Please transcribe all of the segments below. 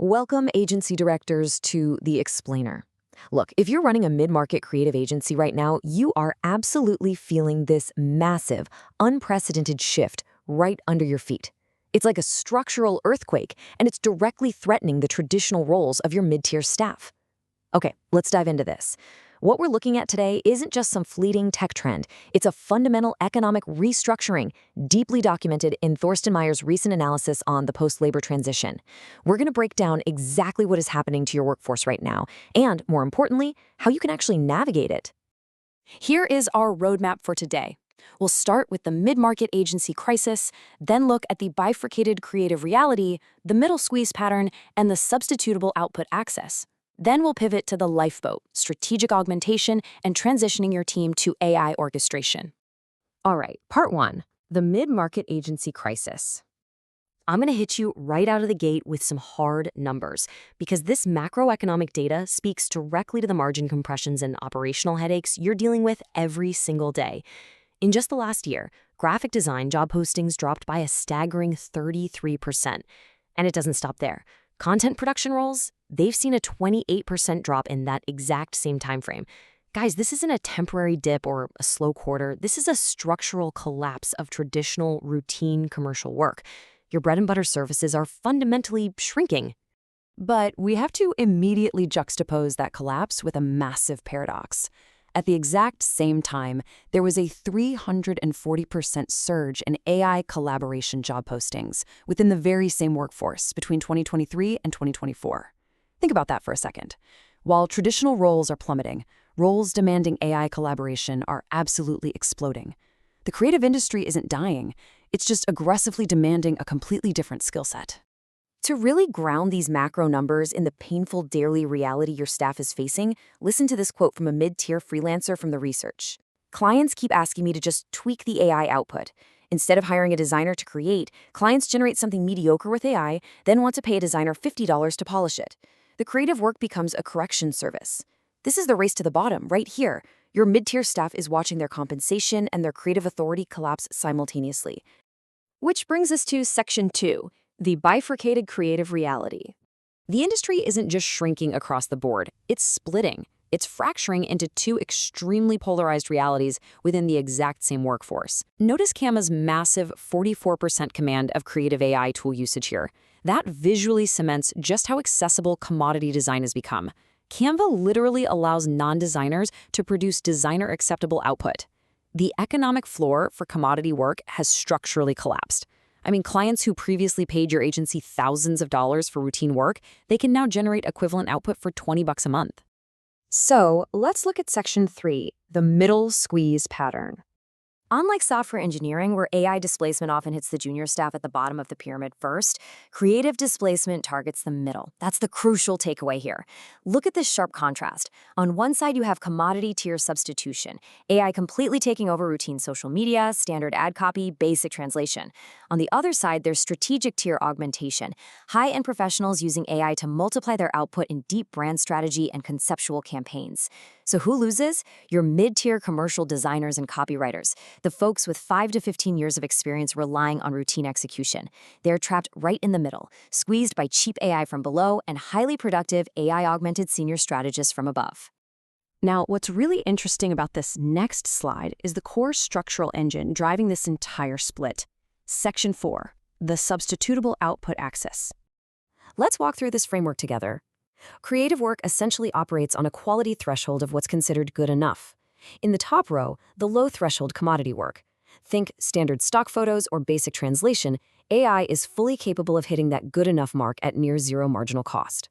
Welcome, agency directors, to The Explainer. Look, if you're running a mid-market creative agency right now, you are absolutely feeling this massive, unprecedented shift right under your feet. It's like a structural earthquake, and it's directly threatening the traditional roles of your mid-tier staff. Okay, let's dive into this. What we're looking at today isn't just some fleeting tech trend. It's a fundamental economic restructuring, deeply documented in Thorsten Meyer's recent analysis on the post-labor transition. We're going to break down exactly what is happening to your workforce right now, and, more importantly, how you can actually navigate it. Here is our roadmap for today. We'll start with the mid-market agency crisis, then look at the bifurcated creative reality, the middle squeeze pattern, and the substitutable output access. Then we'll pivot to the lifeboat, strategic augmentation, and transitioning your team to AI orchestration. All right, part one, the mid-market agency crisis. I'm going to hit you right out of the gate with some hard numbers, because this macroeconomic data speaks directly to the margin compressions and operational headaches you're dealing with every single day. In just the last year, graphic design job postings dropped by a staggering 33%. And it doesn't stop there. Content production roles, they've seen a 28% drop in that exact same time frame. Guys, this isn't a temporary dip or a slow quarter. This is a structural collapse of traditional routine commercial work. Your bread and butter services are fundamentally shrinking. But we have to immediately juxtapose that collapse with a massive paradox. At the exact same time, there was a 340% surge in AI collaboration job postings within the very same workforce between 2023 and 2024. Think about that for a second. While traditional roles are plummeting, roles demanding AI collaboration are absolutely exploding. The creative industry isn't dying, it's just aggressively demanding a completely different skill set. To really ground these macro numbers in the painful daily reality your staff is facing, listen to this quote from a mid-tier freelancer from the research. Clients keep asking me to just tweak the AI output. Instead of hiring a designer to create, clients generate something mediocre with AI, then want to pay a designer $50 to polish it. The creative work becomes a correction service. This is the race to the bottom, right here. Your mid-tier staff is watching their compensation and their creative authority collapse simultaneously. Which brings us to Section 2. The bifurcated creative reality. The industry isn't just shrinking across the board, it's splitting. It's fracturing into two extremely polarized realities within the exact same workforce. Notice Canva's massive 44% command of creative AI tool usage here. That visually cements just how accessible commodity design has become. Canva literally allows non-designers to produce designer-acceptable output. The economic floor for commodity work has structurally collapsed. I mean, clients who previously paid your agency thousands of dollars for routine work, they can now generate equivalent output for $20 a month. So let's look at Section 3, the middle squeeze pattern. Unlike software engineering, where AI displacement often hits the junior staff at the bottom of the pyramid first, creative displacement targets the middle. That's the crucial takeaway here. Look at this sharp contrast. On one side, you have commodity tier substitution, AI completely taking over routine social media, standard ad copy, basic translation. On the other side, there's strategic tier augmentation, high-end professionals using AI to multiply their output in deep brand strategy and conceptual campaigns. So who loses? Your mid-tier commercial designers and copywriters, the folks with 5 to 15 years of experience relying on routine execution. They're trapped right in the middle, squeezed by cheap AI from below and highly productive AI-augmented senior strategists from above. Now, what's really interesting about this next slide is the core structural engine driving this entire split. Section 4, the substitutable output axis. Let's walk through this framework together. Creative work essentially operates on a quality threshold of what's considered good enough. In the top row, the low threshold commodity work. Think standard stock photos or basic translation, AI is fully capable of hitting that good enough mark at near zero marginal cost.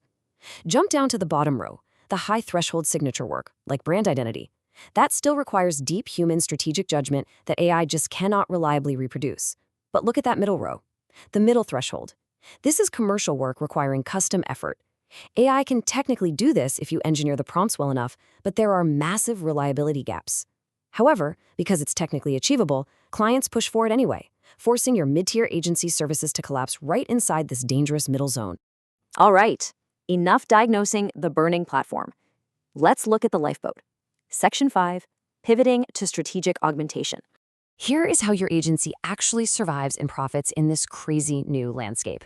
Jump down to the bottom row, the high threshold signature work, like brand identity. That still requires deep human strategic judgment that AI just cannot reliably reproduce. But look at that middle row, the middle threshold. This is commercial work requiring custom effort. AI can technically do this if you engineer the prompts well enough, but there are massive reliability gaps. However, because it's technically achievable, clients push for it anyway, forcing your mid-tier agency services to collapse right inside this dangerous middle zone. All right, enough diagnosing the burning platform. Let's look at the lifeboat. Section 5, pivoting to strategic augmentation. Here is how your agency actually survives and profits in this crazy new landscape.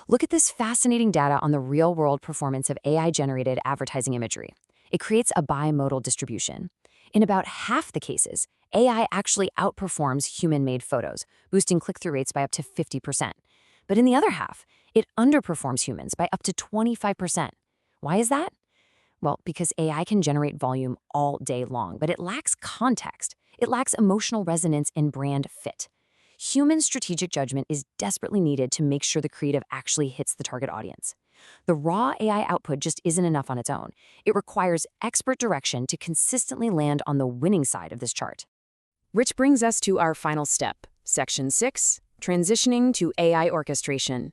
Look at this fascinating data on the real-world performance of AI-generated advertising imagery. It creates a bimodal distribution. In about half the cases, AI actually outperforms human-made photos, boosting click-through rates by up to 50%. But in the other half, it underperforms humans by up to 25%. Why is that? Well, because AI can generate volume all day long, but it lacks context. It lacks emotional resonance and brand fit. Human strategic judgment is desperately needed to make sure the creative actually hits the target audience. The raw AI output just isn't enough on its own. It requires expert direction to consistently land on the winning side of this chart. Which brings us to our final step, Section 6, transitioning to AI orchestration.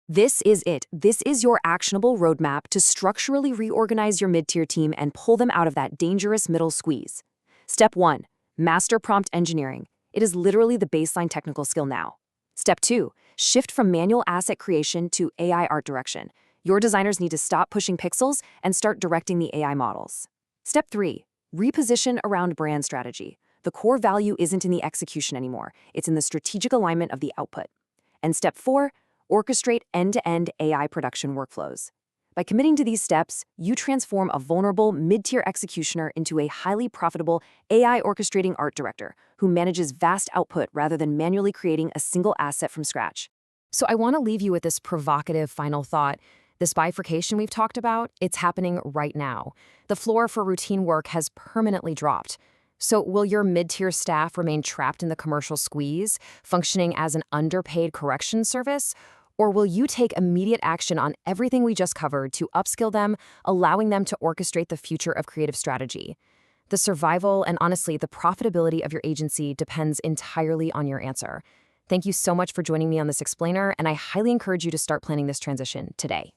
This is it. This is your actionable roadmap to structurally reorganize your mid-tier team and pull them out of that dangerous middle squeeze. Step 1, master prompt engineering. It is literally the baseline technical skill now. Step 2, shift from manual asset creation to AI art direction. Your designers need to stop pushing pixels and start directing the AI models. Step 3, reposition around brand strategy. The core value isn't in the execution anymore. It's in the strategic alignment of the output. And step 4, orchestrate end-to-end AI production workflows. By committing to these steps, you transform a vulnerable mid-tier executioner into a highly profitable AI orchestrating art director who manages vast output rather than manually creating a single asset from scratch. So I want to leave you with this provocative final thought. This bifurcation we've talked about, it's happening right now. The floor for routine work has permanently dropped. So will your mid-tier staff remain trapped in the commercial squeeze, functioning as an underpaid correction service? Or will you take immediate action on everything we just covered to upskill them, allowing them to orchestrate the future of creative strategy? The survival and honestly, the profitability of your agency depends entirely on your answer. Thank you so much for joining me on this explainer, and I highly encourage you to start planning this transition today.